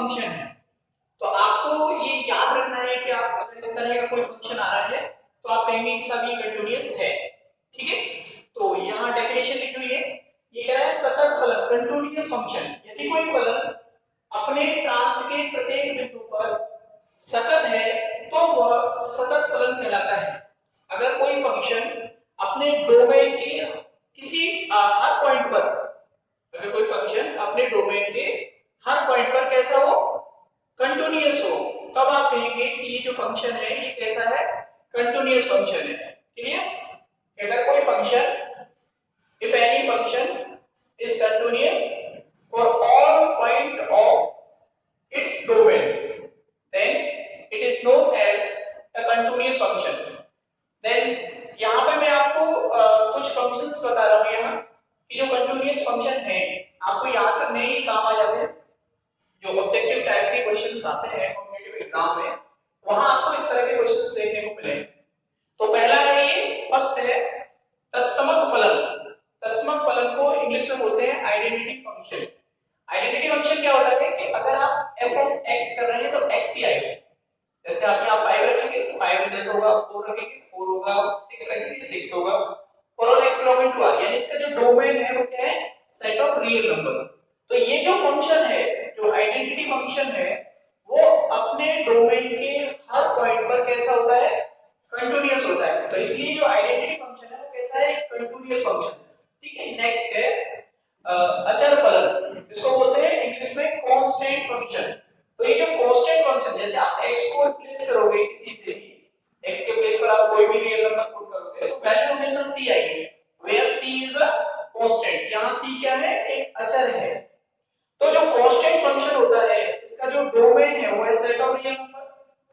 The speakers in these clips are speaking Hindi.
फंक्शन है। तो आपको ये याद रखना है कि आप अगर इस तरह का कोई फंक्शन आ रहा है तो आप कहेंगे कि सब ये कंटीन्यूअस है। ठीक है, तो यहाँ डेफिनेशन लिखी हुई है, ये कह रहा है सतत फलन कंटीन्यूअस फंक्शन, यदि कोई फलन अपने प्रांत के प्रत्येक बिंदु पर सतत है तो वह सतत फलन कहलाता है। अगर कोई फंक्शन अपने डोमेन के किसी हर पॉइंट पर, अगर कोई फंक्शन अपने डोमेन के हर पॉइंट पर कैसा हो, कंटीन्यूअस हो, तब आप कहेंगे कि ये जो फंक्शन है ये कैसा है, कंटीन्यूअस फंक्शन है। क्लियर? अगर कोई function, if any function is continuous for all point of its domain, then it is known as a continuous function. Then यहाँ पे मैं आपको कुछ फंक्शंस बता रहा हूँ यहाँ कि जो कंटीन्यूअस फंक्शन है आपको याद रखने ही काम आ जाते हैं। जो ऑब्जेक्टिव टाइप के क्वेश्चंस आते हैं कॉम्पिटिटिव एग्जाम में, वहां आपको इस तरह के क्वेश्चंस देखने को मिलेंगे। तो पहला है, ये फर्स्ट है तत्समक फलन। तत्समक फलन को इंग्लिश में बोलते हैं आइडेंटिटी फंक्शन। आइडेंटिटी फंक्शन क्या होता है कि अगर आप f ऑफ x कर रहे हैं तो x ही आएगा। जैसे आप यहाँ 5 रखेंगे तो 5 रिजल्ट होगा, 4 रखेंगे 4 होगा, 6 रखेंगे 6 होगा। For all x belonging to r, यानी इसका जो डोमेन है वो क्या है, सेट ऑफ रियल नंबर। तो ये जो फंक्शन है, जो आइडेंटिटी फंक्शन है, वो अपने डोमेन के हर पॉइंट पर कैसा होता है, कंटीन्यूअस होता है। तो इसलिए जो आइडेंटिटी फंक्शन है वो कैसा है, कंटीन्यूअस फंक्शन। ठीक है, नेक्स्ट है अचर फलन। इसको बोलते हैं इंग्लिश में कांस्टेंट फंक्शन। तो ये जो कांस्टेंट फंक्शन, जैसे आप x को प्लेस करोगे किसी से भी, x के प्लेस पर आप कोई भी रियल नंबर पुट करोगे तो वैल्यू हमेशा c आएगी, where c is a constant. यहां c क्या है, एक अचर है। तो जो कांस्टेंट फंक्शन होता है इसका जो डोमेन है वो है सेट ऑफ रियल नंबर।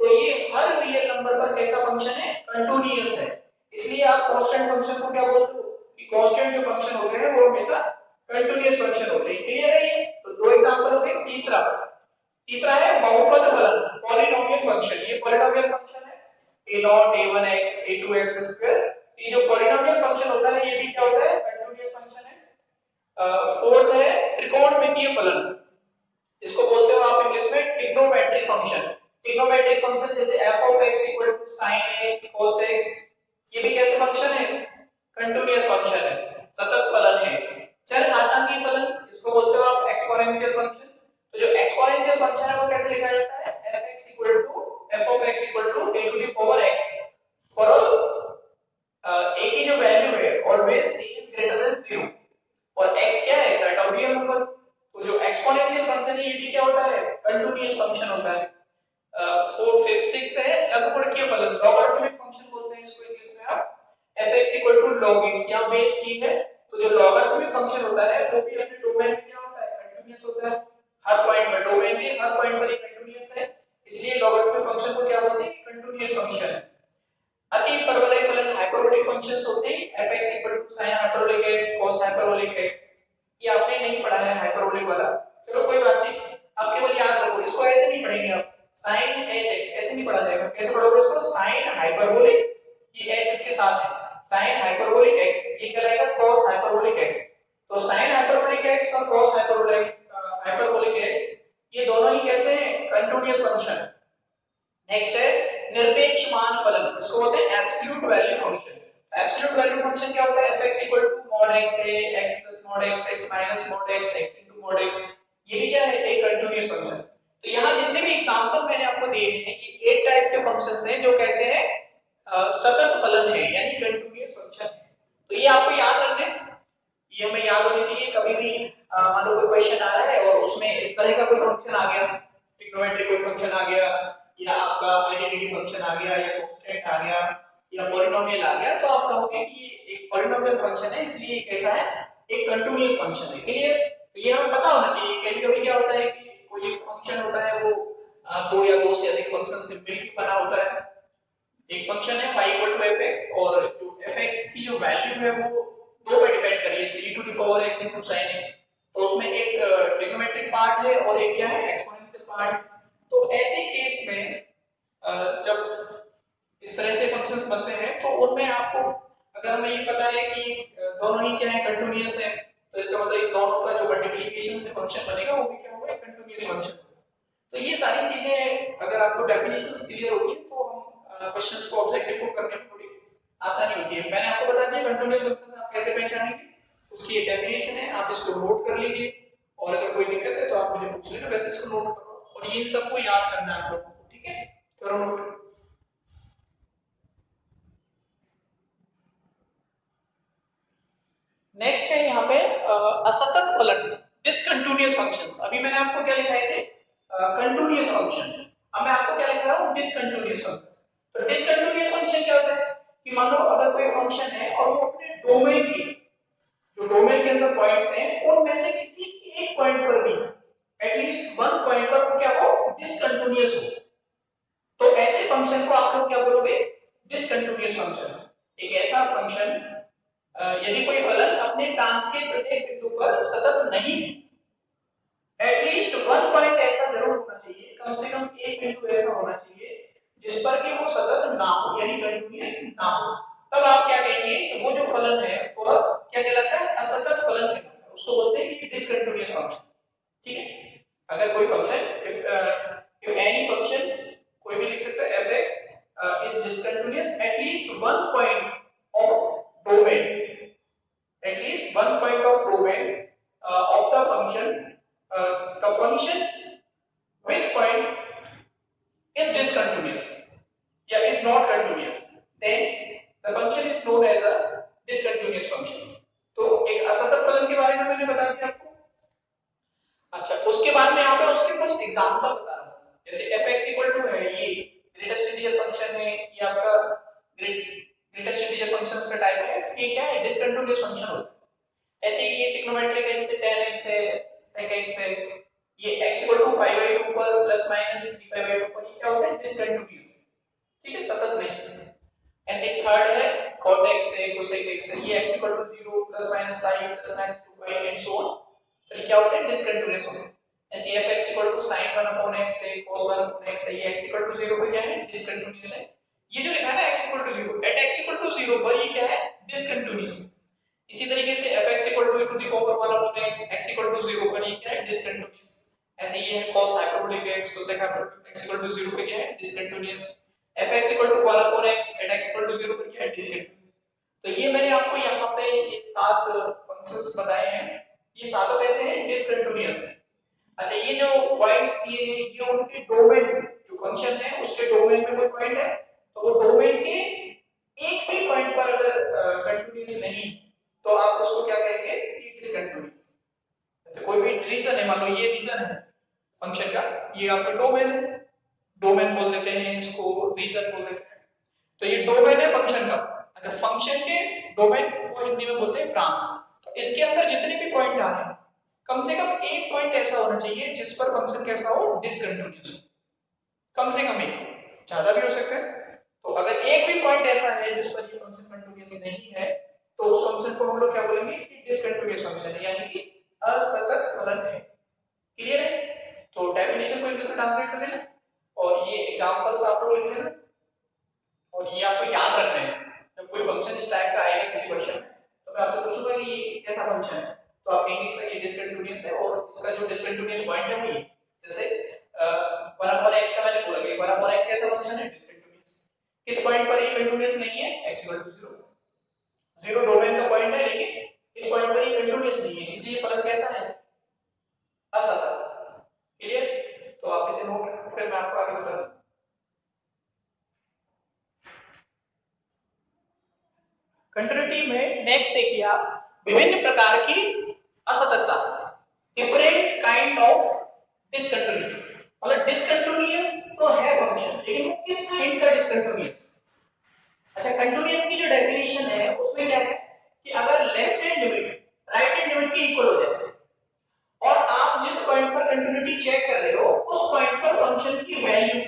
तो ये हर रियल नंबर पर कैसा फंक्शन है, कंटीन्यूअस है। इसलिए आप कांस्टेंट फंक्शन को क्या बोलते हो कि कांस्टेंट जो फंक्शन होते हैं वो हमेशा कंटीन्यूअस फंक्शन होते हैं। क्लियर है ये? तो दो एग्जांपल हो गए। तीसरा है बहुपद फलन, पॉलिनोमियल फंक्शन। ये पॉलिनोमियल फंक्शन है, a0 a1x a2x2। ये जो पॉलिनोमियल फंक्शन होता है ये भी क्या होता है, कंटीन्यूअस फंक्शन है। फोर्थ है त्रिकोणमितीय फलन। इसको बोलते हो आप इंग्लिश में ट्रिग्नोमेट्रिक फंक्शन। ट्रिग्नोमेट्रिक फंक्शन जैसे f of x equal to sin x cos x, ये भी कैसे फंक्शन है, कंटीन्यूअस फंक्शन है, सतत फलन है। चरघातांकी फलन, इसको बोलते हो आप एक्सपोनेंशियल फंक्शन। तो जो एक्सपोनेंशियल फंक्शन है वो कैसे लिखा जाता है, f(x) f of x equal to a to the power x। For a की जो वैल्यू है always a is greater than 0 और x क्या है, सेट ऑफ रियल नंबर। तो जो एक्सपोनेंशियल फंक्शन है ये भी क्या होता है, कंटीन्यूअस फंक्शन होता है। 4 5 6 है लघुगणकीय फलन, लॉगरिथमिक फंक्शन बोलते हैं इसको इंग्लिश में आप, f(x) equal to log x। यहां बेस की है, तो जो लॉगरिथमिक फंक्शन होता है वो भी अपने डोमेन में क्या होता है, कंटीन्यूअस होता है। हर पॉइंट पर, डोमेन के हर पॉइंट पर ये कंटीन्यूअस है, इसलिए लॉगरिथमिक फंक्शन को क्या बोलते हैं, कंटीन्यूअस फंक्शन है। अति परवलय फलन हाइपरबोलिक फंक्शंस होते हैं, f(x) equal to sin hyperbolic x cos hyperbolic x। ये आपने नहीं पढ़ा है हाइपरबोलिक वाला, चलो कोई बात नहीं, आप केवल याद रखो, इसको ऐसे नहीं पढ़ेंगे आप, sin hx ऐसे नहीं पढ़ा जाएगा। कैसे पढ़ोगे इसको, sin हाइपरबोलिक, ये h इसके साथ है, sin हाइपरबोलिक x, ये कहलाएगा cos हाइपरबोलिक x। तो sin हाइपरबोलिक x और cos हाइपरबोलिक x ये दोनों ही कैसे हैं, कंटीन्यूअस फंक्शन। नेक्स्ट है निरपेक्ष मान फलन, इसको बोलते हैं absolute value function. Absolute value function क्या होता है, f(x) equal to mod x a x plus mod x x minus mod x x into mod x, ये भी क्या है, एक कंटीन्यूअस फंक्शन। तो यहाँ जितने भी एग्जांपल मैंने आपको दिए हैं ये एक टाइप के फंक्शंस हैं जो कैसे हैं, सतत फलन है, यानी कंटीन्यूअस फंक्शन है। तो ये आपको याद रखना है, ये हमें याद होनी चाहिए। कभी भी मान लो कोई क्वेश्चन आ रहा है और उसमें इस तरह का कोई फंक्शन आ गया, ट्रिग्नोमेट्रिक कोई फंक्शन आ गया, या आपका आइडेंटिटी फंक्शन आ गया, या कांस्टेंट आ गया, या पॉलिनोमियल आ गया, तो आप कहोगे कि ये एक पॉलिनोमियल फंक्शन है, इसलिए ये कैसा है, एक कंटीन्यूअस फंक्शन है। क्लियर? तो ये हमें पता होना चाहिए। कभी-कभी क्या होता है कि कोई एक फंक्शन होता है वो दो या दो से अधिक फंक्शन से मिलकर बना होता है। एक फंक्शन है y equal to fx और जो fx की जो वैल्यू है वो दो पे डिपेंड कर रही है, e to the power x into sin x। तो उसमें एक ट्रिग्नोमेट्रिक पार्ट है और एक क्या है, एक्सपोनेंशियल पार्ट। तो ऐसे केस में जब इस तरह से फंक्शंस बनते हैं तो उनमें आपको अगर हमें ये पता है कि दोनों ही क्या है, कंटीन्यूअस है, तो इसका मतलब इन दोनों का जो मल्टीप्लिकेशन से फंक्शन बनेगा वो भी क्या होगा, कंटीन्यूअस फंक्शन। तो ये सारी चीजें अगर आपको डेफिनेशंस क्लियर होती है तो हम क्वेश्चंस को ऑब्जेक्टिव को करने में थोड़ी आसानी होती है। मैंने आपको बता दिया कंटीन्यूअस फंक्शन आप कैसे पहचानेंगे, उसकी एक डेफिनेशन है, आप इसको नोट कर लीजिए और अगर कोई दिक्कत है तो आप मुझे पूछ लेना, वैसे इसको नोट करो और ये सबको याद करना है आप लोगों को, ठीक है? करो नोट। नेक्स्ट है यहाँ पे असतत फलन, डिसकंटिन्यूअस फंक्शंस। अभी मैंने आपको क्या लिखाए थे? Continuous function. अब मैं आपको क्या लिख रहा हूँ? Discontinuous function. तो डिसकंटिन्यूअस फंक्शन क्या होता है कि मान लो अगर कोई फंक्शन है और वो अपने डोमेन की, जो डोमेन के अंदर पॉइंट्स हैं उनमें से किसी एक पॉइंट पर भी एटलीस्ट वन पॉइंट पर वो क्या हो? डिसकंटिन्यूअस हो, तो ऐसे फंक्शन को आप लोग क्या बोलोगे? Discontinuous function. एक ऐसा फंक्शन यदि कोई फलन अपने टांग के प्रत्येक बिंदु पर सतत नहीं, एटलीस्ट वन पॉइंट ऐसा जरूर होना चाहिए, कम से कम एक बिंदु ऐसा होना चाहिए जिस पर कि वो सतत ना हो, यानी कंटीन्यूअस ना हो, तब आप क्या कहेंगे कि वो जो फलन है वह क्या कहलाता है? असतत फलन कहलाता है, उसको बोलते हैं कि डिसकंटिन्यूअस फंक्शन, ठीक है? अगर कोई फंक्शन if any function, कोई भी लिख सकता है fx is discontinuous at least one point of domain, at least one point of domain of the function, the function which point is discontinuous या is not continuous, then the function is known as a discontinuous function। तो एक असतत फलन के बारे में मैंने बता दिया आपको। अच्छा, उसके बाद में यहाँ पे उसके कुछ एग्जांपल बता रहा हूँ, जैसे fx इक्वल टू है, ये ग्रेटेस्ट इंटीजर फंक्शन है, ये आपका ग्रेटेस्ट इंटीजर फंक्शंस का टाइप है, ये क्या है? डिसकंटिन्यूअस फंक्शन होता है। ऐसे ही ये ट्रिग्नोमेट्रिक है, जैसे tan x है, sec x है, ये x equal to pi by 2 पर प्लस माइनस 3 पाई बाय 2 पर, ये क्या होता है? डिसकंटिन्यूअस, ठीक है? सतत नहीं। ऐसे थर्ड है cot x है, cosec x है, ये x equal to 0 plus minus pi plus minus 2 pi and so on, तो ये क्या होता है? डिसकंटिन्यूअस होता है। ऐसे fx equal to sin 1 upon x है, cos 1 अपॉन x है, ये x इक्वल टू 0 पर क्या है? डिसकंटिन्यूअस है। ये जो लिखा है ना x equal to 0, at x equal to 0 पर ये क्या है? डिसकंटिन्यूअस। इसी तरीके से fx equal to e to the power 1 upon x, x equal to 0 पर ये क्या है? डिसकंटिन्यूअस। ऐसे ये है cos hyperbolic x, cosec hyperbolic x equal to 0 पे क्या है? Discontinuous. fx equal to 1 upon x, at x equal to 0 पर क्या है? डिसकंटिन्यूअस। तो ये मैंने आपको यहाँ पे ये 7 फंक्शंस बताए हैं, ये सातों कैसे हैं? डिसकंटिन्यूअस है। अच्छा, ये जो पॉइंट्स दिए हैं ये उनके डोमेन, जो फंक्शन है उसके डोमेन में कोई पॉइंट है तो वो डोमेन के एक भी पॉइंट पर अगर कंटीन्यूअस नहीं तो आप उसको क्या कहेंगे? कि डिसकंटीन्यूअस। जैसे कोई भी रीजन है, मान लो ये रीजन है फंक्शन का, ये आपका डोमेन है, डोमेन बोल देते हैं इसको, रीजन बोल देते हैं, तो ये डोमेन है फंक्शन का। अच्छा, फंक्शन के डोमेन को हिंदी में बोलते हैं प्रांत। तो इसके अंदर जितने भी पॉइंट आ रहे हैं कम से कम एक पॉइंट ऐसा होना चाहिए जिस पर फंक्शन कैसा हो? डिसकंटीन्यूअस। कम से कम एक, ज्यादा भी हो सकता है। तो अगर एक भी पॉइंट ऐसा है जिस पर ये फंक्शन कंटीन्यूअस नहीं है तो उस फंक्शन को हम लोग क्या बोलेंगे? कि डिसकंटीन्यूअस फंक्शन है, यानी कि असतत फलन है। क्लियर है? तो डेफिनेशन को इंग्लिश में ट्रांसलेट कर लेना और ये एग्जांपल्स आप लोग लिख लेना और ये आपको याद रखना है। जब कोई फंक्शन इस टाइप का आएगा किसी क्वेश्चन में तो मैं आपसे पूछूंगा कि ये कैसा फंक्शन है, तो आप कहेंगे सर ये डिसकंटीन्यूअस है और इसका जो डिसकंटीन्यूअस पॉइंट है वो ये, जैसे 1 अपॉन x का मैंने बोला कि 1 अपॉन x कैसा फंक्शन है? डिसकंटीन्यूअस। किस पॉइंट पर ये कंटीन्यूअस नहीं है? x इक्वल टू 0, 0 डोमेन का पॉइंट है लेकिन इस पॉइंट पर ये कंटीन्यूअस नहीं है, इसलिए फलन कैसा है? असतत। क्लियर? तो आप इसे नोट रखो, फिर मैं आपको आगे बताऊंगा। कंटिन्यूटी में नेक्स्ट देखिए आप, विभिन्न प्रकार की असततता, डिफरेंट काइंड ऑफ डिसकंटिन्यूटी। मतलब डिसकंटिन्यूअस तो है फंक्शन लेकिन वो किस काइंड का डिसकंटिन्यूअस? अच्छा, कंटिन्यूअस की जो डेफिनेशन है उसमें क्या है कि अगर left hand limit right hand limit के इक्वल हो जाए और आप जिस पॉइंट पर कंटिन्यूटी चेक कर रहे हो उस पॉइंट पर फंक्शन की वैल्यू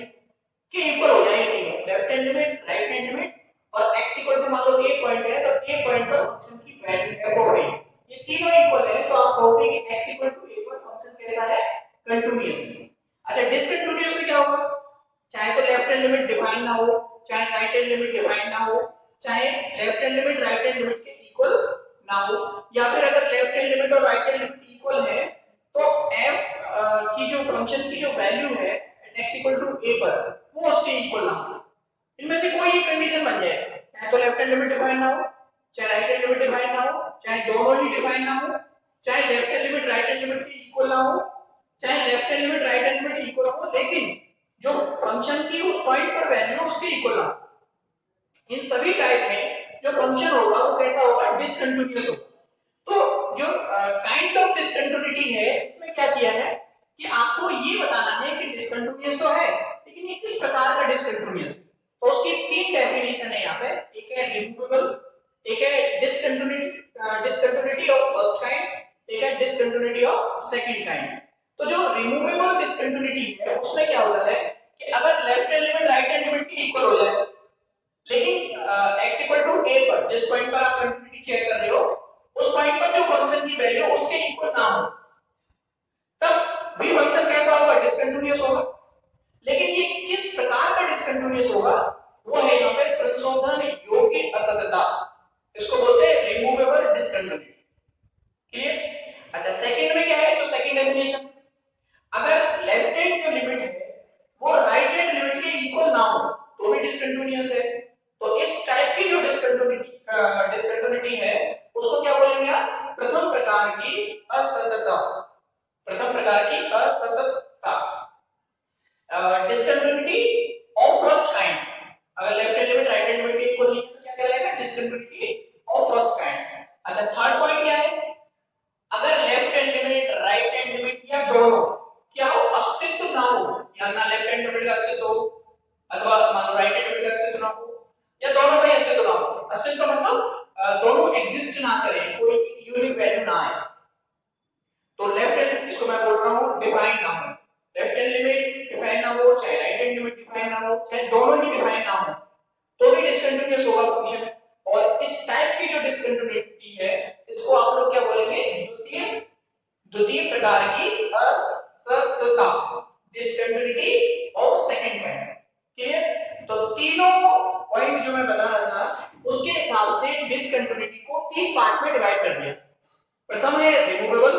के इक्वल हो जाएगी, left hand limit right hand limit और x इक्वल टू मान लो a पॉइंट है तो a पॉइंट पर फंक्शन की वैल्यू f हो गई, ये तीनों इक्वल है तो आप कहोगे कि x इक्वल टू a पर फंक्शन कैसा है? कंटीन्यूअस। अच्छा, डिसकंटीन्यूअस में क्या होगा? चाहे तो लेफ्ट हैंड लिमिट डिफाइन ना हो, चाहे राइट हैंड लिमिट डिफाइन ना हो, चाहे left hand limit right hand limit के इक्वल ना हो, या फिर अगर लेफ्ट हैंड लिमिट और राइट हैंड लिमिट इक्वल है तो f की जो फंक्शन की जो वैल्यू है x इक्वल टू a पर वो उसके इक्वल ना हो। इनमें से कोई एक कंडीशन बन जाए, चाहे तो लेफ्ट हैंड लिमिट डिफाइन ना हो, चाहे राइट हैंड लिमिट डिफाइन ना हो, चाहे दोनों ही डिफाइन ना हो, चाहे left hand limit right hand limit के इक्वल ना हो, चाहे left hand limit right hand limit equal ना हो, लेकिन जो फंक्शन की उस पॉइंट पर वैल्यू उसके इक्वल ना हो। इन सभी टाइप में जो फंक्शन होगा वो कैसा होगा, डिसकंटीन्यूअस होगा। तो जो काइंड ऑफ डिसकंटिन्यूटी है इसमें क्या किया है कि आपको ये बताना है कि डिसकंटिन्यूअस तो है लेकिन ये किस प्रकार का डिसकंटिन्यूअस। तो उसकी तीन डेफिनेशन है यहाँ पे, एक है रिमूवेबल, एक है डिसकंटिन्यूटी ऑफ फर्स्ट काइंड, एक है डिसकंटिन्यूटी ऑफ सेकंड काइंड। तो जो रिमूवेबल डिसकंटिन्यूटी है उसमें क्या होता है कि अगर left hand limit right hand limit की इक्वल हो जाए लेकिन x इक्वल टू a पर जिस पॉइंट पर आप कंटिन्यूटी चेक कर रहे हो उस पॉइंट पर जो फंक्शन की वैल्यू उसके इक्वल ना हो, तब भी फंक्शन कैसा होगा, डिसकंटीन्यूअस होगा। लेकिन ये किस प्रकार का डिसकंटीन्यूअस होगा वो है यहाँ पे संशोधन योग्य असततता, इसको बोलते हैं रिमूवेबल डिसकंटीन्यूटी। क्लियर? अच्छा, सेकंड में क्या है, तो सेकंड डेफिनेशन, अगर लेफ्ट हैंड जो लिमिट है वो राइट हैंड लिमिट के इक्वल ना हो तो भी डिसकंटीन्यूअस है। तो इस टाइप की जो डिसकंटीन्यूटी है उसको क्या बोलेंगे आप, प्रथम प्रकार की असततता। प्रथम प्रकार की असततता, डिसकंटीन्यूटी ऑफ फर्स्ट काइंड। अगर left hand limit right hand limit के इक्वल नहीं है तो क्या कहलाएगा, डिसकंटीन्यूटी ऑफ फर्स्ट काइंड। अच्छा, थर्ड पॉइंट क्या है, अगर left hand limit right hand limit या दोनों क्या हो, अस्तित्व ना हो, या ना लेफ्ट हैंड लिमिट का अस्तित्व हो अथवा मान लो राइट हैंड लिमिट का अस्तित्व ना हो या दोनों का अस्तित्व ना हो। अस्तित्व मतलब दोनों एग्जिस्ट ना करें, कोई यूनिक वैल्यू ना आए। तो लेफ्ट हैंड, इसको मैं बोल रहा हूं डिफाइन ना हो, लेफ्ट हैंड लिमिट डिफाइन ना हो, चाहे राइट हैंड लिमिट डिफाइन ना हो, चाहे दोनों ही डिफाइन ना हो, तो भी डिसकंटीन्यूअस होगा फंक्शन। और इस टाइप की जो डिसकंटीन्यूटी है इसको आप लोग क्या बोलेंगे, द्वितीय प्रकार की असततता, डिसकंटीन्यूटी ऑफ सेकंड काइंड। क्लियर? तो तीनों पॉइंट जो मैं बता रहा था उसके हिसाब से डिसकंटीन्यूटी को तीन पार्ट में डिवाइड कर दिया। प्रथम है रिमूवेबल,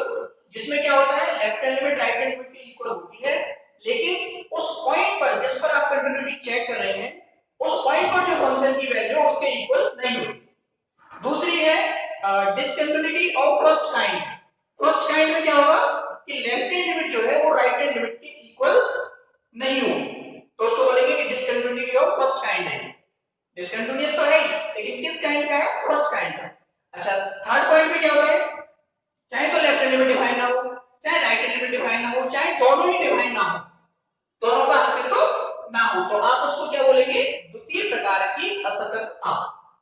जिसमें क्या होता है, left hand limit right hand limit के इक्वल होती है लेकिन उस पॉइंट पर जिस पर आप कंटिन्यूटी चेक कर रहे हैं उस पॉइंट पर जो फंक्शन की वैल्यू उसके इक्वल नहीं होती। दूसरी है discontinuity of first kind. First kind में क्या होगा कि लेफ्ट हैंड लिमिट जो है वो राइट हैंड लिमिट के इक्वल नहीं होगी, तो उसको बोलेंगे कि डिसकंटीन्यूटी ऑफ फर्स्ट काइंड है। डिसकंटीन्यूअस तो है ही लेकिन किस काइंड का है, फर्स्ट काइंड का। अच्छा, थर्ड पॉइंट में क्या होता है, चाहे तो लेफ्ट हैंड लिमिट डिफाइन ना हो, चाहे राइट हैंड लिमिट डिफाइन ना हो, चाहे दोनों ही डिफाइन ना हो, दोनों का अस्तित्व ना हो, तो आप उसको क्या बोलेंगे, द्वितीय प्रकार की असततता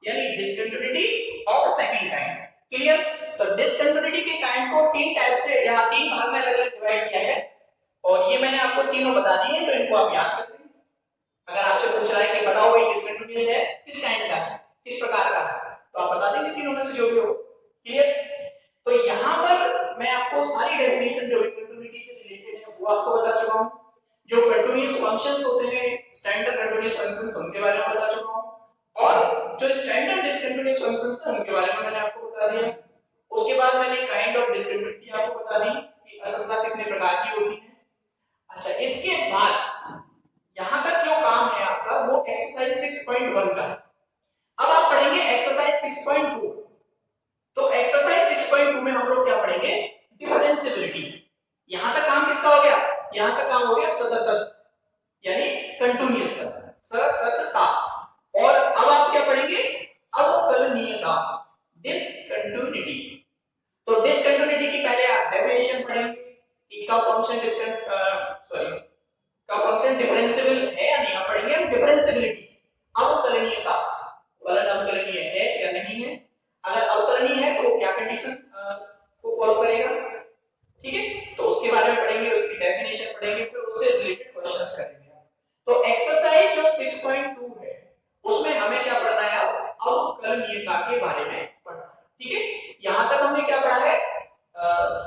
यानी डिसकंटीन्यूटी ऑफ सेकंड काइंड। क्लियर? तो डिसकंटीन्यूटी के काइंड को तीन टाइप से या तीन भाग में अलग-अलग डिवाइड किया है और ये मैंने आपको तीनों बता दिए हैं, तो इनको आप याद रखें। अगर आपसे पूछ रहा है कि बताओ ये डिसकंटीन्यूअस है किस काइंड का है, किस प्रकार का है, तो आप बता देंगे तीनों में से जो भी हो। क्लियर? तो यहाँ पर मैं आपको सारी डेफिनेशन जो कंटिन्यूटी से रिलेटेड है वो आपको बता चुका हूँ। जो कंटीन्यूअस फंक्शंस होते हैं, स्टैंडर्ड कंटीन्यूअस फंक्शंस, उनके बारे में बता चुका हूँ और जो स्टैंडर्ड डिसकंटीन्यूअस फंक्शंस हैं उनके बारे में मैंने आपको बता दिया। उसके बाद मैंने काइंड ऑफ डिसकंटीन्यूटी आपको बता दी कि असततता कितने प्रकार की होती है। अच्छा, इसके बाद यहाँ तक जो काम है आपका वो एक्सरसाइज 6.1 का है। अब आप पढ़ेंगे एक्सरसाइज 6.2। तो एक्सरसाइज 6.2 में हम लोग क्या पढ़ेंगे, डिफरेंशिएबिलिटी। यहां तक काम किसका हो गया, यहां तक काम हो गया सतत यानी कंटीन्यूअस सततता। और अब आप क्या पढ़ेंगे, अवकलनीयता, डिसकंटिन्यूटी। तो डिसकंटिन्यूटी की पहले आप डेफिनेशन पढ़ेंगे कि का फंक्शन डिफरेंशिएबल है या नहीं, आप पढ़ेंगे हम डिफरेंशिएबिलिटी। अवकलनीयता, फलन अवकलनीय है या नहीं है, अगर अवकलनीय है तो क्या कंडीशन को फॉलो करेगा। ठीक है, तो उसके बारे में पढ़ेंगे, उसकी डेफिनेशन पढ़ेंगे, फिर उससे रिलेटेड क्वेश्चंस करेंगे। तो एक्सरसाइज जो 6.2 है उसमें हमें क्या पढ़ना है, अवकलनीयता के बारे में पढ़ना। ठीक है, यहां तक हमने क्या पढ़ा है,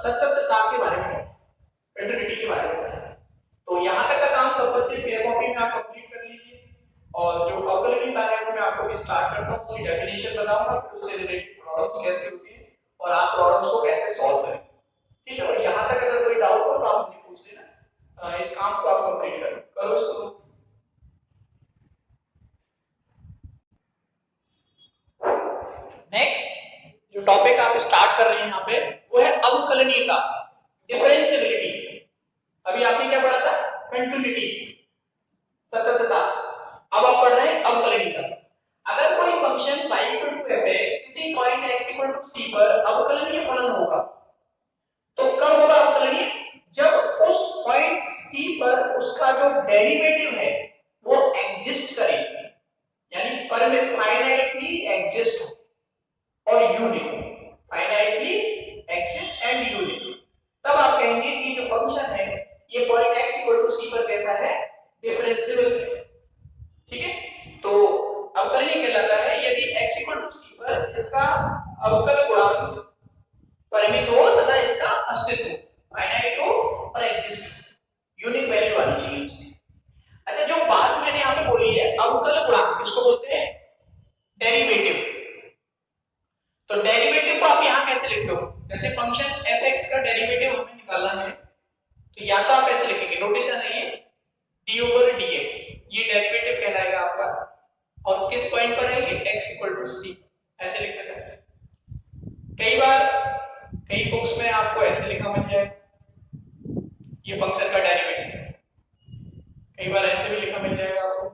सततता के बारे में, कंटिन्यूटी के बारे में पढ़ा। तो यहां तक का काम सब बच्चे पेयर कॉपी में आप कंप्लीट कर लीजिए और जो अवकलनीयता है वो मैं आपको स्टार्ट करता हूं, उसकी डेफिनेशन बताऊंगा, फिर उससे रिलेटेड प्रॉब्लम्स कैसे होती है और आप प्रॉब्लम्स को कैसे सॉल्व करें। ठीक है, और यहां तक अगर कोई डाउट हो तो आप मुझे पूछ लेना, इस काम को आप कंप्लीट करो इसको। नेक्स्ट जो टॉपिक आप स्टार्ट कर रहे हैं यहाँ पे वो है अवकलनीयता, डिफरेंशिएबिलिटी। अभी आपने क्या पढ़ा था? कंटिन्यूटी, सततता। अब आप पढ़ रहे हैं अवकलनीयता। अगर कोई function y equal to f है किसी point x equal to c पर अवकलनीय फलन होगा, तो कब होगा अवकलनीय? जब उस पॉइंट c पर उसका जो डेरिवेटिव है वो एग्जिस्ट करे, यानी पर में फाइनाइटली एग्जिस्ट और unique, finitely exist and unique, तब आप कहेंगे कि जो फंक्शन है ये point x equal to c पर कैसा है? डिफरेंशिएबल है। ठीक है, तो अवकलनीय कहलाता है यदि x इक्वल टू c पर इसका अवकल गुणांक परिमित हो तथा इसका अस्तित्व फाइनाइट हो और एग्जिस्ट, यूनिक वैल्यू आनी चाहिए उससे। अच्छा, जो बात मैंने यहाँ पे बोली है अवकल गुणांक, किसको बोलते हैं? डेरिवेटिव। तो डेरिवेटिव को आप यहाँ कैसे लिखते हो? जैसे फंक्शन fx का डेरिवेटिव हमें निकालना है, तो या तो आप ऐसे लिखेंगे, नोटेशन है ये d ओवर dx, ये डेरिवेटिव कहलाएगा आपका, और किस पॉइंट पर है ये? x इक्वल टू c, ऐसे लिख देते हैं। कई बार कई बुक्स में आपको ऐसे लिखा मिल जाए ये फंक्शन का डेरिवेटिव, कई बार ऐसे भी लिखा मिल जाएगा आपको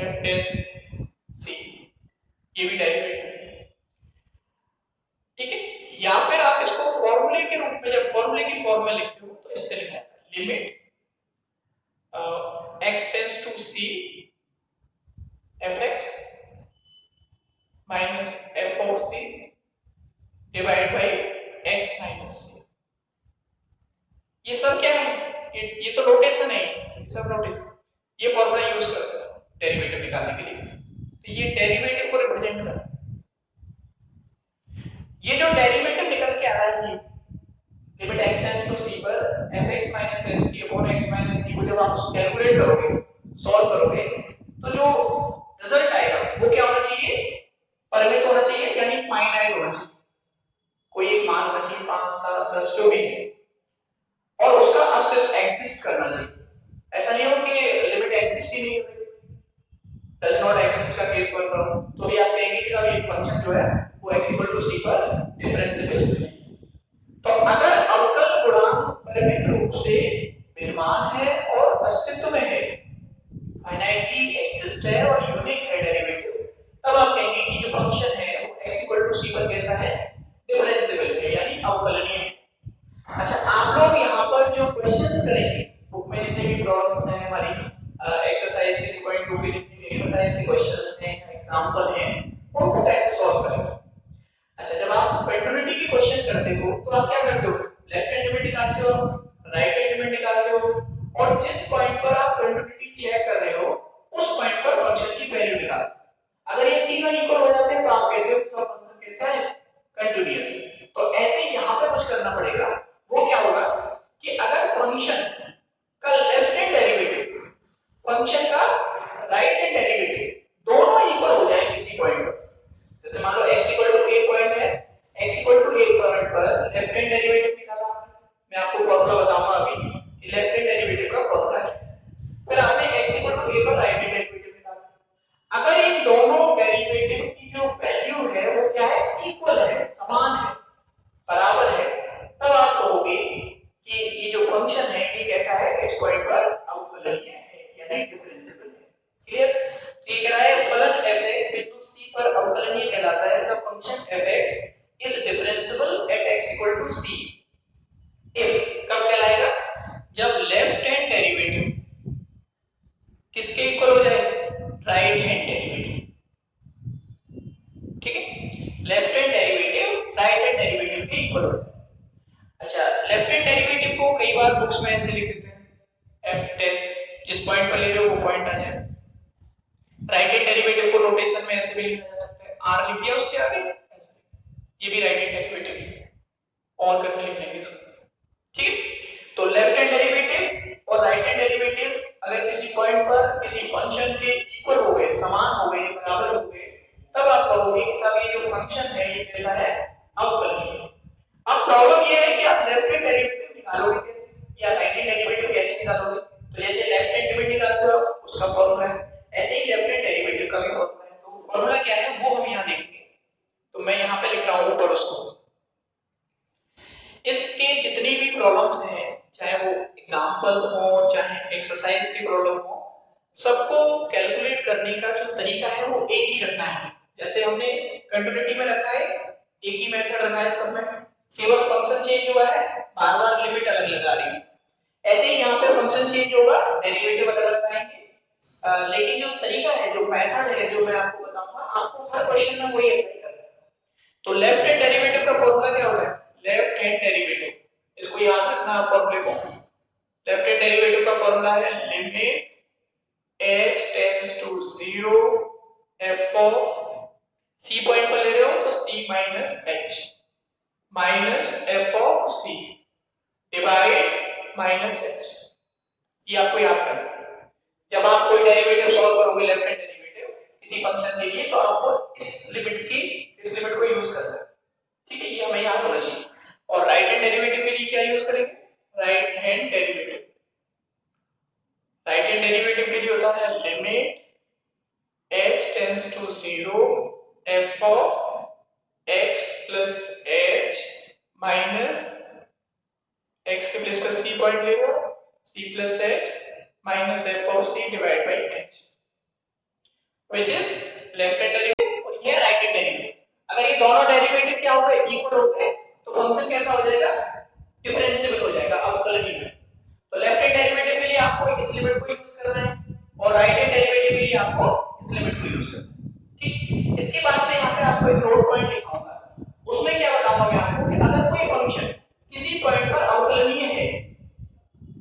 f डैश c, ये भी डेरिवेटिव है। ठीक है, या फिर आप इसको फॉर्मूले के रूप में, जब फॉर्मूले की फॉर्म में लिखते हो तो इस तरह लिखा है, limit x tends to c fx minus f of c divide by x minus c। ये सब क्या है? ये तो नोटेशन है, ये सब नोटेशन, ये फॉर्मूला यूज करते हैं डेरिवेटिव निकालने के लिए। तो ये डेरिवेटिव को रिप्रेजेंट करता है। ये जो डेरिवेटिव निकल के आ रहा है, ये limit x tends to c पर fx minus fc upon x minus c को जब आप कैलकुलेट करोगे, सॉल्व करोगे, तो जो रिजल्ट आएगा वो क्या होना चाहिए? परिमित होना चाहिए, यानी फाइनाइट होना चाहिए। कोई एक मान होना चाहिए, 5 7 10 जो भी है, और उसका अस्तित्व एग्जिस्ट करना चाहिए। ऐसा नहीं हो कि लिमिट एग्जिस्ट ही नहीं हो रही, डज नॉट एग्जिस्ट का केस बन रहा हो, तो भी आप कहेंगे कि ये फंक्शन जो है वो x इक्वल टू c पर डिफरेंशिएबल नहीं है। तो अगर अवकल गुणांक परिमित रूप से विद्यमान है और अस्तित्व में है, फाइनाइटली एग्जिस्ट है और यूनिक है डेरिवेटिव, तब आप कहेंगे कि जो फंक्शन है वो x इक्वल टू c पर कैसा है? डिफरेंशिएबल है, यानी अवकलनीय है। अच्छा, आप लोग यहाँ पर जो क्वेश्चंस करेंगे, बुक में जितने भी प्रॉब्लम्स हैं हमारी एक्सरसाइज 6.2 के जितने एक्सरसाइज के क्वेश्चंस हैं, एग्जांपल हैं, उनको कैसे सॉल्व करेंगे? अच्छा, जब आप कंटिन्यूटी की क्वेश्चन करते हो तो आप क्या करते हो? लेफ्ट हैंड लिमिट निकालते हो, राइट हैंड लिमिट निकालते हो, और जिस पॉइंट पर आप कंटिन्यूटी चेक कर रहे हो उस पॉइंट पर फंक्शन की वैल्यू निकालते हो। अगर ये तीनों इक्वल हो जाते हैं तो आप कहते हो कि फंक्शन कैसा है? कंटीन्यूअस। तो ऐसे यहां पे कुछ करना पड़ेगा। वो क्या होगा कि अगर फंक्शन का लेफ्ट हैंड डेरिवेटिव, फंक्शन का राइट हैंड डेरिवेटिव दोनों इक्वल हो जाए किसी पॉइंट पर, जैसे मान लो x equal to a point है, x equal to a point पर लेफ्ट हैंड डेरिवेटिव निकाला। मैं आपको फॉर्मूला बताऊंगा अभी कि लेफ्ट हैंड डेरिवेटिव का कौन सा है। फिर आपने x इक्वल टू a पर राइट हैंड डेरिवेटिव निकाला। अगर इन दोनों डेरिवेटिव की जो वैल्यू है वो क्या है? इक्वल है, समान है, बराबर है, तब आप कहोगे कि ये जो फंक्शन है ये कैसा है? इस पॉइंट पर अवकलनीय है, यानी डिफरेंशिएबल है। क्लियर? ठीक है, फलन fx बिंदु c पर अवकलनीय कहलाता है। The function fx is differentiable at x equal to c if, कब कहलाएगा? जब लेफ्ट हैंड डेरिवेटिव किसके इक्वल हो जाए? Right hand derivative. ठीक है, left hand derivative right hand derivative के इक्वल हो जाए। अच्छा, लेफ्ट हैंड डेरिवेटिव को कई बार बुक्स में ऐसे लिख देते हैं f डैश, जिस पॉइंट पर ले रहे हो वो पॉइंट आ जाएगा। राइट हैंड डेरिवेटिव को नोटेशन में ऐसे भी लिखा जा सकता है, r लिख दिया उसके आगे ऐसे, ये भी राइट हैंड डेरिवेटिव है, और करके लिख लेंगे इसको। ठीक है, तो लेफ्ट हैंड डेरिवेटिव और राइट हैंड डेरिवेटिव अगर किसी पॉइंट पर किसी फंक्शन के इक्वल हो गए, समान हो गए, बराबर हो गए, तब आप कहोगे कि सब ये जो फंक्शन है ये कैसा है? अवकलनीय है। अब प्रॉब्लम ये है कि आप left hand derivative left hand derivative का भी फॉर्मूला है। तो फॉर्मूला क्या है वो हम यहाँ देखेंगे। तो मैं यहाँ पे लिख रहा हूँ ऊपर उसको। इसके जितनी भी प्रॉब्लम्स हैं, चाहे वो एग्जाम्पल हो चाहे एक्सरसाइज की प्रॉब्लम हो, सबको कैलकुलेट करने का जो तरीका है वो एक ही रखना है। जैसे हमने कंटिन्यूटी में रखा है, एक ही मेथड रखा है सब में, केवल फंक्शन चेंज हुआ है, बार बार लिमिट अलग लगा रही है। ऐसे ही यहाँ पे फंक्शन चेंज होगा, डेरिवेटिव अलग लगाएंगे, लेकिन जो तरीका है, जो मेथड है, जो मैं आपको बताऊंगा, आपको हर क्वेश्चन में वही अप्लाई करना है। तो लेफ्ट हैंड डेरिवेटिव का फॉर्मूला क्या होगा? लेफ्ट हैंड डेरिवेटिव, इसको याद रखना है फॉर्मूले को। लेफ्ट हैंड डेरिवेटिव का फॉर्मूला है limit h tends to 0 f of c point पर ले रहे हो तो c minus h minus f of c divide minus h। ये आपको याद करना है। जब आप कोई डेरिवेटिव सॉल्व करोगे लेफ्ट हैंड डेरिवेटिव किसी फंक्शन के लिए, तो आपको इस लिमिट को यूज करना है। ठीक है, ये हमें याद होना चाहिए। और राइट हैंड डेरिवेटिव के लिए क्या यूज करेंगे? Right hand derivative. Right hand derivative के लिए होता है limit h tends to 0 f of x plus h minus x के प्लेस पर c पॉइंट ले लो, c plus h minus f of c divide by h, which is left hand derivative और ये राइट हैंड डेरिवेटिव। अगर ये दोनों डेरिवेटिव क्या हो गए? इक्वल हो गए, तो फंक्शन कैसा हो जाएगा? डिफरेंशिएबल हो जाएगा, अवकलनीय है। तो लेफ्ट हैंड डेरिवेटिव के लिए आपको इस लिमिट को यूज करना है और राइट हैंड डेरिवेटिव के लिए आपको इस लिमिट को यूज करना है। ठीक, इसके बाद में यहाँ पे आपको एक नोट पॉइंट लिखाऊंगा, उसमें क्या बताऊंगा मैं आपको कि अगर कोई फंक्शन किसी पॉइंट पर अवकलनीय है,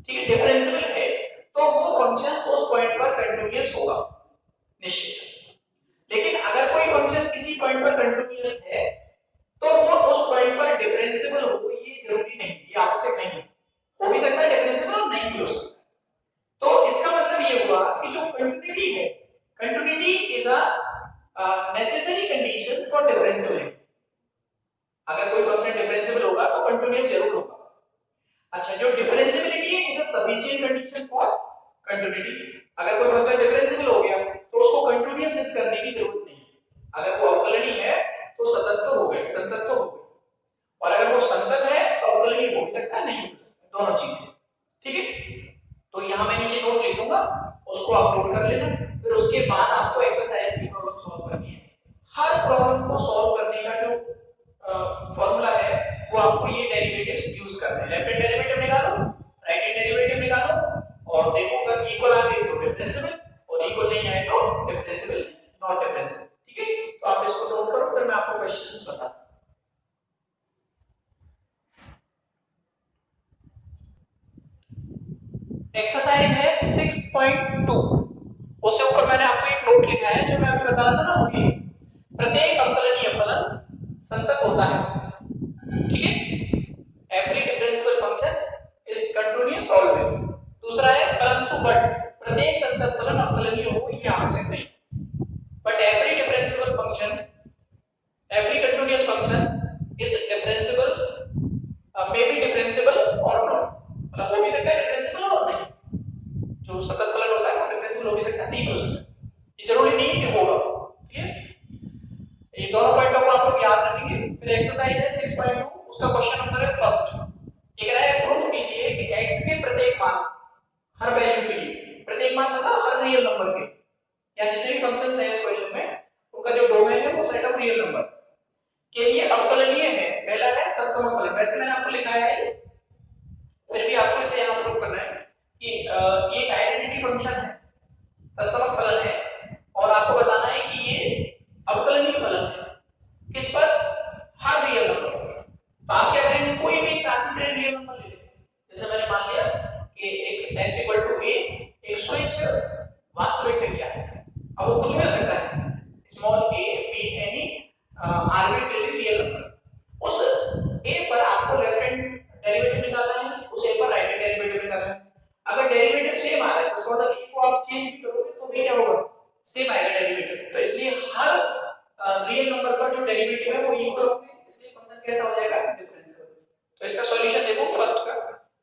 ठीक है, डिफरेंशिएबल है, तो वो फंक्शन उस पॉइंट पर कंटीन्यूअस होगा निश्चित। लेकिन अगर कोई फंक्शन किसी पॉइंट पर कंटीन्यूअस है, तो वो उस पॉइंट पर डिफरेंशिएबल हो, ये जरूरी नहीं, ये आवश्यक नहीं। हो भी सकता है डिफरेंशिएबल और नहीं भी हो सकता। तो इसका मतलब ये हुआ कि जो कंटिन्यूटी है, continuity is a necessary condition for differentiability. अगर कोई फंक्शन डिफरेंशिएबल होगा तो कंटीन्यूअस जरूर होगा। अच्छा, जो डिफरेंशिएबिलिटी है is a sufficient condition for continuity. अगर कोई फंक्शन डिफरेंशिएबल हो गया तो उसको कंटीन्यूअस सिद्ध करने की जरूरत नहीं है। अगर वो अवकलनीय है तो सतत हो गए, संतत हो गए, और अगर वो संतत है तो अवकलनीय हो सकता है, नहीं हो सकता, दोनों चीजें। ठीक है, तो यहाँ मैं नीचे नोट लिख दूंगा, उसको आप नोट कर लेना। फिर उसके बाद आपको एक्सरसाइज की प्रॉब्लम सॉल्व करनी है। हर प्रॉब्लम को सॉल्व करने का जो फॉर्मूला है वो आपको ये डेरिवेटिव्स यूज करने हैं। लेफ्ट हैंड डेरिवेटिव निकालो, राइट हैंड डेरिवेटिव निकालो, और देखो अगर इक्वल आ गए तो डिफरेंशिएबल, और इक्वल नहीं आए तो डिफरेंशिएबल, नॉट डिफरेंशिएबल। ठीक है, तो आप इसको नोट करो, फिर मैं आपको क्वेश्चंस बताता हूं। एक्सरसाइज है 6.2, उससे ऊपर मैंने आपको एक नोट लिखा है जो मैं आपको बता रहा था ना, वही प्रत्येक अवकलनीय फलन संतत होता है। ठीक है, every differentiable function is continuous always. दूसरा है परंतु बट प्रत्येक संतत फलन अवकलनीय हो ये आवश्यक नहीं, but every differentiable function, every continuous function is differentiable, may be differentiable और नॉट, मतलब हो भी सकता है डिफरेंशिएबल और नहीं। जो सतत फलन होता है वो डिफरेंशिएबल हो भी सकता है, नहीं हो सकता, ये जरूरी नहीं कि होगा। ठीक है, ये दोनों पॉइंटों को आप लोग याद रखेंगे। फिर एक्सरसाइज है 6.2, उसका क्वेश्चन नंबर है फर्स्ट। ये कह रहा है प्रूफ कीजिए कि x के प्रत्येक मान, हर वैल्यू के लिए, प्रत्येक मान मतलब हर रियल नंबर के, या जितने भी फंक्शंस हैं इस क्वेश्चन में, उनका जो डोमेन है वो सेट ऑफ रियल नंबर के लिए अवकलनीय है। पहला है तत्समक फलन, वैसे मैंने आपको लिखाया है, फिर भी आपको इसे यहां प्रूव करना है कि ये एक आइडेंटिटी फंक्शन है, तत्समक फलन है, और आपको बताना है कि ये अवकलनीय फलन है किस पर? हर रियल नंबर पर। तो आप क्या करेंगे, कोई भी आर्बिट्रेरी रियल नंबर ले लें। जैसे मैंने मान लिया कि एक x = a एक स्विच वास्तविक संख्या है, अब वो कुछ भी हो सकता है, small a b any arbitrary real number. उस a पर आपको लेफ्ट हैंड डेरिवेटिव निकालना है, उस a पर राइट हैंड डेरिवेटिव निकालना है। अगर डेरिवेटिव सेम आ रहा है तो मतलब a को आप चेंज भी करोगे तो भी क्या होगा, सेम आएगा डेरिवेटिव। तो इसलिए हर रियल नंबर का जो डेरिवेटिव है वो इक्वल होंगे, इसलिए फंक्शन कैसा हो जाएगा, डिफरेंशिएबल। तो इसका सॉल्यूशन देखो फर्स्ट का,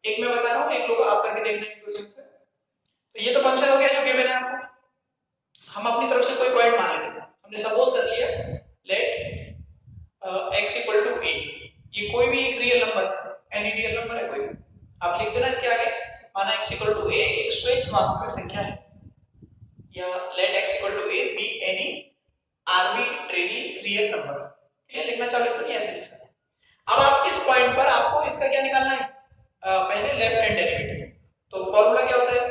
एक मैं बता रहा हूं, एक लोग आप करके देखना है क्वेश्चन से। तो ये तो फंक्शन हो गया जो गिवन है आपको। हम अपनी आर्बिट्रेरी रियल नंबर। ये लिखना चाहो तो नहीं ऐसे लिख सकते। अब आप इस पॉइंट पर आपको इसका क्या निकालना है, पहले लेफ्ट हैंड डेरिवेटिव। तो फॉर्मूला क्या होता है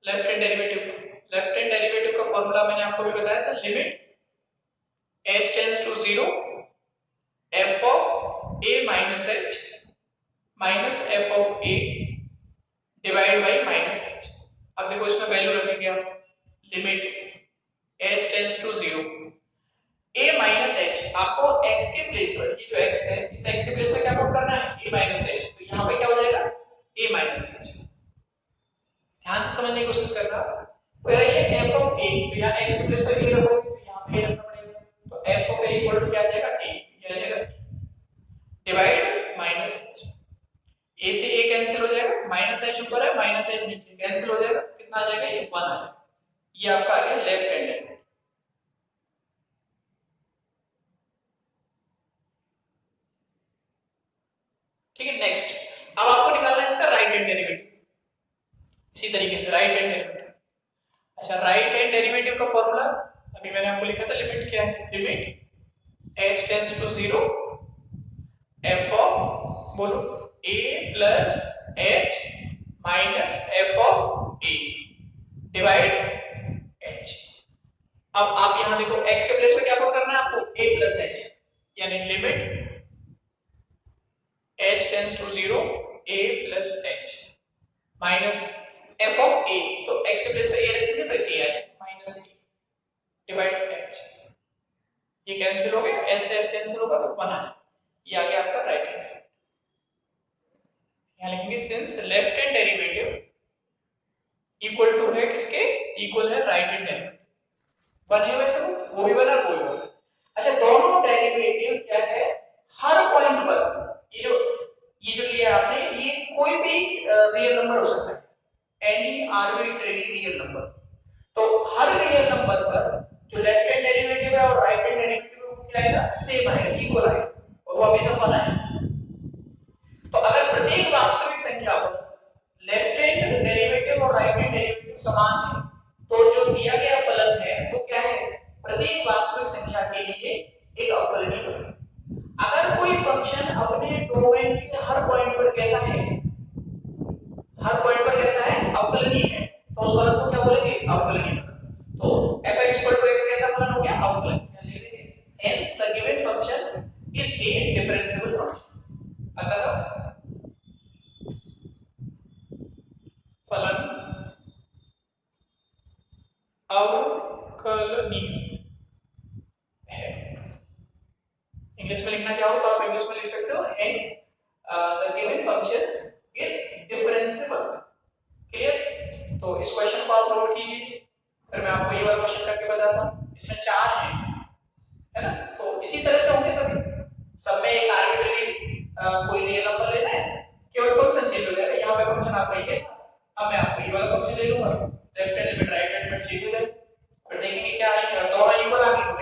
लेफ्ट हैंड डेरिवेटिव का? लेफ्ट हैंड डेरिवेटिव का फॉर्मूला मैंने आपको भी बताया था, limit h tends to 0 f of a minus h minus f of a divide by minus h। अब देखो इसमें वैल्यू रखेंगे आप, limit h tends to 0 a minus h, आपको x के प्लेस पर, ये जो x है इस x के प्लेस पर क्या पुट करना है, a माइनस h। तो यहाँ पे क्या हो जाएगा a माइनस h। ध्यान से समझने की कोशिश करना। फिर ये f ऑफ a, तो यहाँ x के प्लेस पर a रखोगे तो यहाँ पे a रखना पड़ेगा। तो f of a equal to क्या आ जाएगा a, ये आ जाएगा डिवाइड माइनस h। a से a कैंसिल हो जाएगा, माइनस h ऊपर है माइनस h नीचे, कैंसिल हो जाएगा, कितना आ जाएगा ये 1 आ जाएगा। ये आपका आ गया लेफ्ट हैंड है। ठीक है, नेक्स्ट अब आपको निकालना है इसका राइट हैंड डेरिवेटिव। इसी तरीके से राइट हैंड डेरिवेटिव। अच्छा, राइट हैंड डेरिवेटिव का फॉर्मूला अभी मैंने आपको लिखा था, लिमिट क्या है, limit h tends to 0 f of बोलो a plus h minus f of a divide h। अब आप यहां देखो x के प्लेस पे क्या पुट करना है आपको, a प्लस h, यानी limit h tends to 0 a plus h minus f of a, तो x के प्लेस पे a रखेंगे तो a आएगा माइनस a डिवाइड h। ये कैंसिल हो गया, s से h कैंसिल होगा तो 1 आ जाएगा। ये आ गया आपका राइट हैंड। यहां लिखेंगे since left hand derivative equal to है किसके, इक्वल है राइट हैंड डेरिवेटिव। 1 है वैसे वो भी 1 और वो भी 1। अच्छा, दोनों डेरिवेटिव क्या है, हर पॉइंट पर ये जो लिया आपने, ये कोई भी रियल नंबर हो सकता है, एनी आर्बिट्रेरी रियल नंबर। तो हर रियल नंबर पर जो लेफ्ट हैंड डेरिवेटिव है और राइट हैंड डेरिवेटिव है वो क्या आएगा, सेम आएगा, इक्वल आएगा, और वो हमेशा 1 आएगा। तो अगर प्रत्येक वास्तविक संख्या पर लेफ्ट हैंड डेरिवेटिव और राइट हैंड डेरिवेटिव समान है, तो जो दिया गया फलन है वो क्या है, प्रत्येक वास्तविक संख्या के लिए एक अवकलनीय फलन। अगर कोई फंक्शन अपने डोमेन के हर पॉइंट पर कैसा है, हर पॉइंट पर कैसा है, अवकलनीय है, तो उस फलन को क्या बोलेंगे, अवकलनीय फलन। तो f(x) कैसा फलन हो गया, अवकलनीय। लिख देंगे hence the given function is a differentiable function। अतः फलन अवकलनीय है। इंग्लिश में लिखना चाहो तो आप इंग्लिश में लिख सकते हो, hence the given function is differentiable। Clear? तो इस क्वेश्चन को आप नोट कीजिए, फिर मैं आपको ये वाला क्वेश्चन करके बताता हूं। इसमें 4 है ना, तो इसी तरह से होंगे सभी, सब में एक आर्बिट्रेरी कोई रियल नंबर लेना है, केवल फंक्शन चेंज हो जाएगा। यहाँ पे फंक्शन आपका ये था, अब मैं आपको ये वाला फंक्शन ले लूंगा, left hand limit right hand limit change हो जाएगी, फिर देखेंगे क्या आएगा, दोनों इक्वल आ गए तो